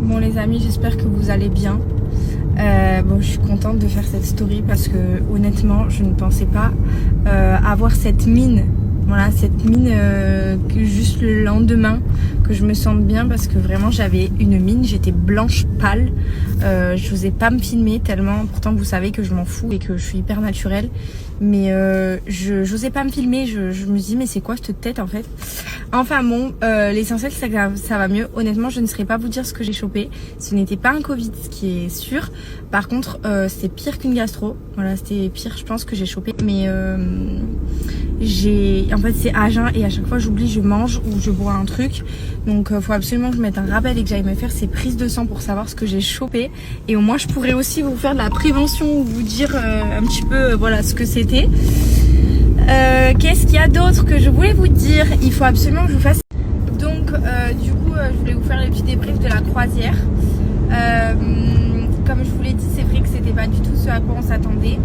Bon les amis, j'espère que vous allez bien. Bon, je suis contente de faire cette story parce que honnêtement, je ne pensais pas avoir cette mine. Voilà, cette mine que juste le lendemain que je me sente bien parce que vraiment j'avais une mine, j'étais blanche pâle. Je n'osais pas me filmer tellement, pourtant vous savez que je m'en fous et que je suis hyper naturelle. Mais je n'osais pas me filmer, je me dis mais c'est quoi cette tête en fait. Enfin bon, l'essentiel c'est que ça va mieux. Honnêtement je ne saurais pas vous dire ce que j'ai chopé. Ce n'était pas un Covid, ce qui est sûr. Par contre c'était pire qu'une gastro. Voilà, c'était pire je pense que j'ai chopé. Mais en fait c'est à jeun et à chaque fois j'oublie, je mange ou je bois un truc. Donc faut absolument que je mette un rappel et que j'aille me faire ces prises de sang pour savoir ce que j'ai chopé. Et au moins je pourrais aussi vous faire de la prévention ou vous dire un petit peu voilà ce que c'était. Qu'est-ce qu'il y a d'autre que je voulais vous dire? Il faut absolument que je vous fasse. Donc du coup je voulais vous faire les petits débriefs de la croisière. Comme je vous l'ai dit, c'est vrai que c'était pas du tout ce à quoi on s'attendait.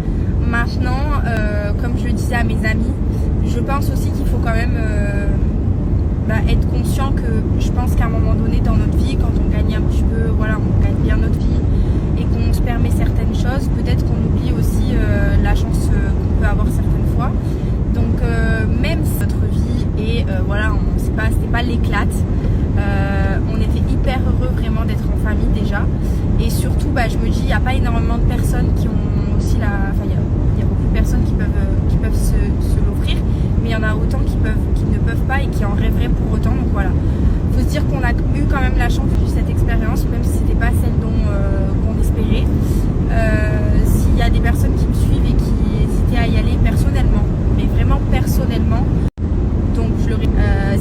Maintenant, comme je le disais à mes amis, je pense aussi qu'il faut quand même être conscient que je pense qu'à un moment donné dans notre vie, quand on gagne un petit peu, voilà, on gagne bien notre vie et qu'on se permet certaines choses, peut-être qu'on oublie aussi la chance qu'on peut avoir certaines fois. Donc même si notre vie et voilà, c'était pas l'éclate, on était hyper heureux vraiment d'être en famille déjà. Et surtout, je me dis, il n'y a pas énormément de personnes qui ont aussi il y a beaucoup de personnes qui peuvent se l'offrir, mais il y en a autant qui ne peuvent pas et qui en rêveraient pour autant. Donc voilà, faut se dire qu'on a eu quand même la chance de vivre cette expérience, même si c'était pas celle qu'on espérait. S'il y a des personnes qui me suivent et qui hésitaient à y aller personnellement, mais vraiment personnellement, donc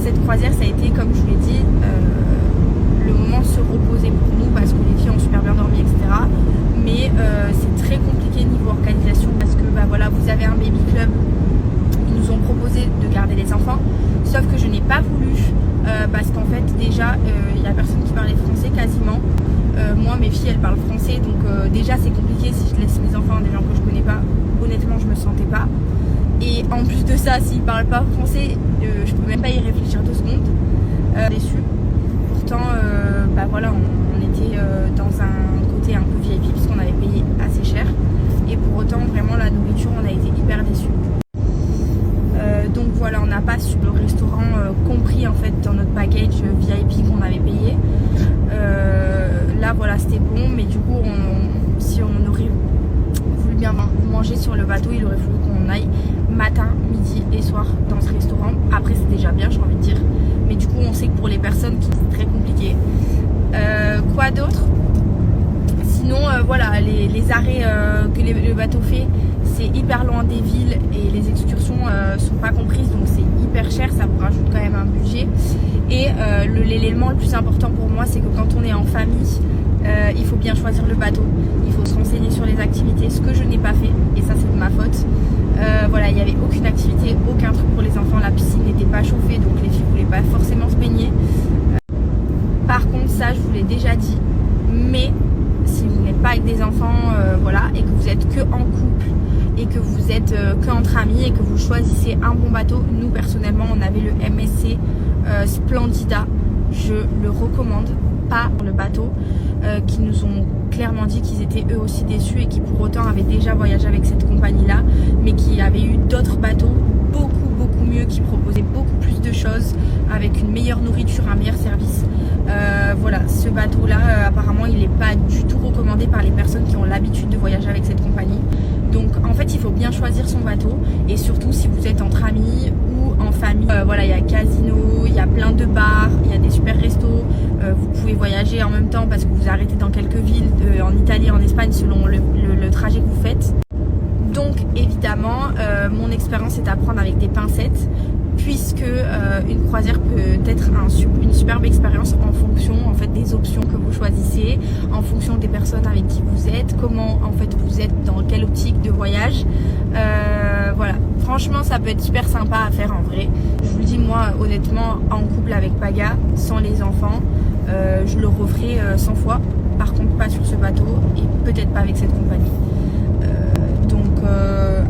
cette croisière, ça a été, comme je vous l'ai dit, le moment de se reposer pour nous parce que les filles ont super bien dormi, etc. Mais c'est très compliqué niveau organisation parce que voilà, vous avez un baby club, ils nous ont proposé de garder les enfants, sauf que je n'ai pas voulu parce qu'en fait déjà il n'y a personne qui parlait français quasiment. Moi mes filles elles parlent français, donc déjà c'est compliqué si je laisse mes enfants à des gens que je connais pas. Honnêtement je me sentais pas. Et en plus de ça, s'ils parlent pas français, je peux même pas y réfléchir 2 secondes. Déçue. Pourtant, voilà, on était dans un côté un peu VIP parce qu'on avait payé assez cher. Et pour autant, vraiment, la nourriture, on a été hyper déçus. Donc voilà, on n'a pas su le restaurant compris en fait dans notre package VIP qu'on avait payé. Là, voilà, c'était bon, mais du coup, si on aurait voulu bien manger sur le bateau, il aurait fallu qu'on aille matin, midi et soir dans ce restaurant. Après c'est déjà bien, j'ai envie de dire, mais du coup on sait que pour les personnes qui c'est très compliqué. Quoi d'autre? Sinon voilà, les arrêts que le bateau fait, c'est hyper loin des villes et les excursions sont pas comprises, donc c'est hyper cher, ça vous rajoute quand même un budget. Et l'élément le plus important pour moi, c'est que quand on est en famille, il faut bien choisir le bateau, il faut se renseigner sur les activités, ce que je n'ai pas fait, et ça c'est de ma faute. Voilà, il n'y avait aucune activité, aucun truc pour les enfants, la piscine n'était pas chauffée, donc les filles ne voulaient pas forcément se baigner. Par contre, ça je vous l'ai déjà dit, mais si vous n'êtes pas avec des enfants, voilà, et que vous êtes que en couple, et que vous êtes que entre amis, et que vous choisissez un bon bateau, nous personnellement on avait le MSC Splendida, je le recommande pas le bateau, qui nous ont clairement dit qu'ils étaient eux aussi déçus et qui pour autant avaient déjà voyagé avec cette compagnie là, mais qui avaient eu d'autres bateaux beaucoup mieux, qui proposaient beaucoup plus de choses avec une meilleure nourriture, un meilleur service. Voilà, ce bateau là apparemment il n'est pas du tout recommandé par les personnes qui ont l'habitude de voyager avec cette compagnie. Donc en fait il faut bien choisir son bateau, et surtout si vous êtes entre amis ou en famille. Voilà, il y a casino, il y a plein de bars, il y a des super restos, vous pouvez voyager en même temps parce que vous arrêtez dans quelques villes en Italie, en Espagne selon le trajet que vous faites. Donc évidemment mon expérience est à prendre avec des pincettes, puisque une croisière peut être une superbe expérience en fonction en fait des options que vous choisissez, en fonction des personnes avec qui vous êtes, comment en fait vous êtes, dans quelle optique de voyage. Voilà, franchement ça peut être super sympa à faire en vrai. Je vous le dis, moi honnêtement en couple avec Paga, sans les enfants, je le referai 100 fois. Par contre pas sur ce bateau et peut-être pas avec cette compagnie.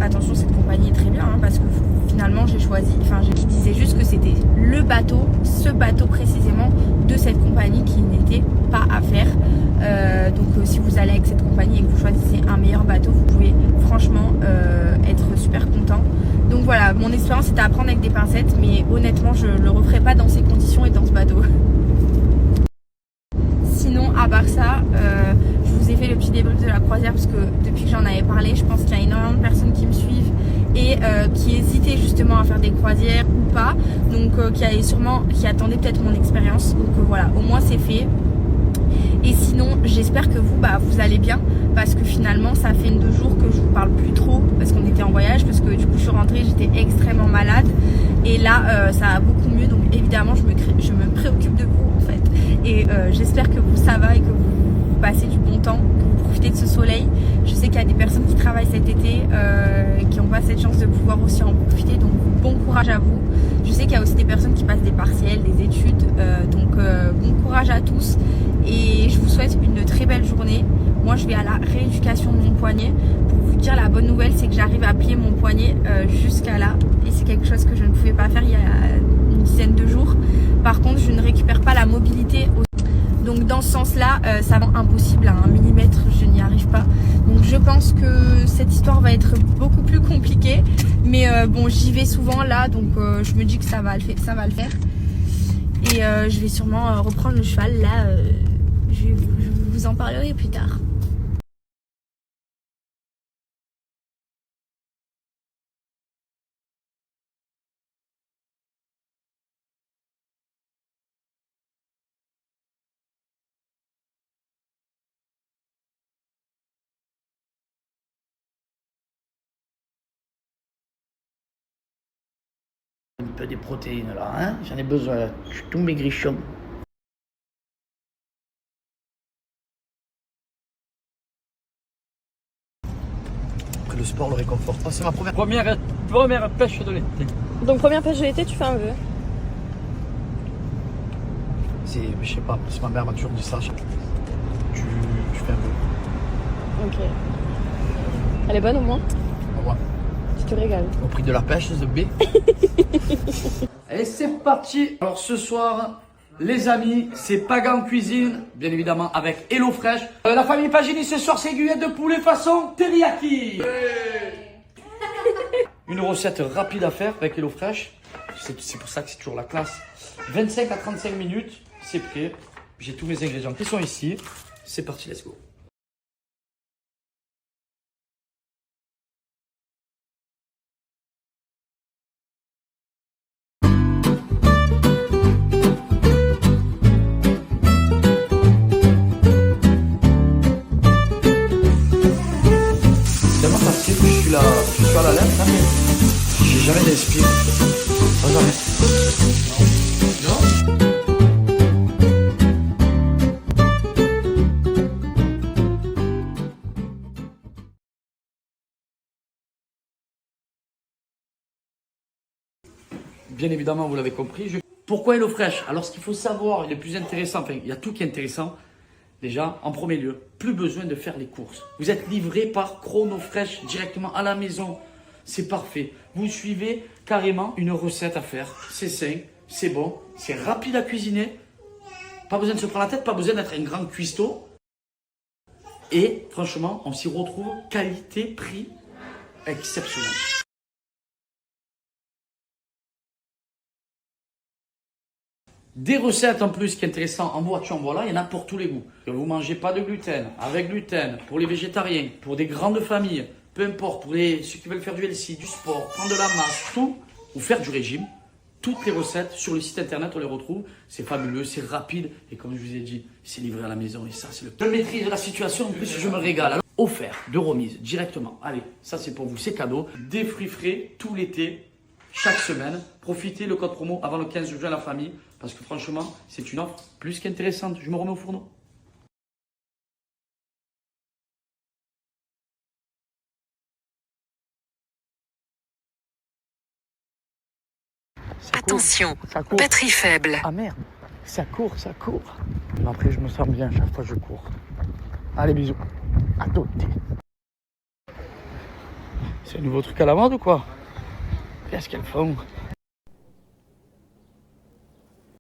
Attention, cette compagnie est très bien parce que finalement j'ai choisi, je disais juste que c'était le bateau, ce bateau précisément de cette compagnie qui n'était pas à faire. Donc si vous allez avec cette compagnie et que vous choisissez un meilleur bateau, vous pouvez franchement être super content. Donc voilà, mon expérience c'était à prendre avec des pincettes, mais honnêtement je le referai pas dans ces conditions et dans ce bateau. Sinon à part ça, je vous ai fait le petit débrief de la croisière parce que depuis que j'en avais parlé, je pense qu'il y a énormément de personnes qui me suivent et qui hésitaient justement à faire des croisières ou pas, donc qui attendaient peut-être mon expérience. Donc voilà, au moins c'est fait. Et sinon j'espère que vous allez bien, parce que finalement ça fait 2 jours que je vous parle plus trop parce qu'on était en voyage, parce que du coup je suis rentrée, j'étais extrêmement malade et là ça va beaucoup mieux, donc évidemment je me préoccupe de vous en fait, et j'espère que ça va et que vous passez du bon temps, que vous profitez de ce soleil. Je sais qu'il y a des personnes qui travaillent cet été qui n'ont pas cette chance de pouvoir aussi en profiter, donc bon courage à vous. Je sais qu'il y a aussi des personnes qui passent des partiels, des études, donc bon courage à tous et je vous souhaite une très belle journée. Moi je vais à la rééducation de mon poignet. Pour vous dire, la bonne nouvelle c'est que j'arrive à plier mon poignet jusqu'à là, et c'est quelque chose que je ne pouvais pas faire il y a une dizaine de jours. Par contre je ne récupère pas la mobilité donc dans ce sens là ça va impossible, à 1 millimètre je n'y arrive pas. Donc je pense que cette histoire va être beaucoup plus compliquée, mais bon j'y vais souvent là, donc je me dis que ça va le faire et je vais sûrement reprendre le cheval là. Je vous en parlerai plus tard. Un peu des protéines là, hein, j'en ai besoin, je suis tout maigrichon. Après le sport, le réconfort. Oh, c'est ma première pêche de l'été. Donc première pêche de l'été, tu fais un vœu? Je sais pas, parce que ma mère m'a toujours dit ça. Tu fais un vœu. Ok. Elle est bonne au moins? Ouais. Tu te régales. Au prix de la pêche, The B. Et c'est parti. Alors ce soir, les amis, c'est Paga en cuisine, bien évidemment avec HelloFresh. La famille Pagini ce soir, c'est aiguillette de poulet façon teriyaki. Une recette rapide à faire avec HelloFresh. C'est pour ça que c'est toujours la classe. 25 à 35 minutes, c'est prêt. J'ai tous mes ingrédients qui sont ici. C'est parti, let's go. Tellement facile que je suis à la lettre, hein, mais j'ai jamais d'inspire. Pas jamais. Non. Bien évidemment, vous l'avez compris. Pourquoi HelloFresh? Alors, ce qu'il faut savoir, le plus intéressant, enfin, il y a tout qui est intéressant. Déjà, en premier lieu, plus besoin de faire les courses. Vous êtes livré par ChronoFresh directement à la maison. C'est parfait. Vous suivez carrément une recette à faire. C'est sain, c'est bon, c'est rapide à cuisiner. Pas besoin de se prendre la tête, pas besoin d'être un grand cuistot. Et franchement, on s'y retrouve qualité-prix exceptionnel. Des recettes en plus qui est intéressant en voiture, voilà, il y en a pour tous les goûts. Vous mangez pas de gluten, avec gluten, pour les végétariens, pour des grandes familles, peu importe, pour ceux qui veulent faire du LC, du sport, prendre de la masse, tout, ou faire du régime. Toutes les recettes sur le site internet, on les retrouve. C'est fabuleux, c'est rapide et comme je vous ai dit, c'est livré à la maison et ça, c'est le... Je maîtrise la situation, en plus je me régale. Alors, offert de remise directement. Allez, ça c'est pour vous, c'est cadeau. Des fruits frais tout l'été, chaque semaine. Profitez le code promo avant le 15 juin la famille. Parce que franchement, c'est une offre plus qu'intéressante. Je me remets au fourneau. Attention, batterie faible. Ah merde, ça court. Après, je me sens bien chaque fois que je cours. Allez, bisous. À toutes. C'est un nouveau truc à la mode ou quoi? Qu'est-ce qu'elles font?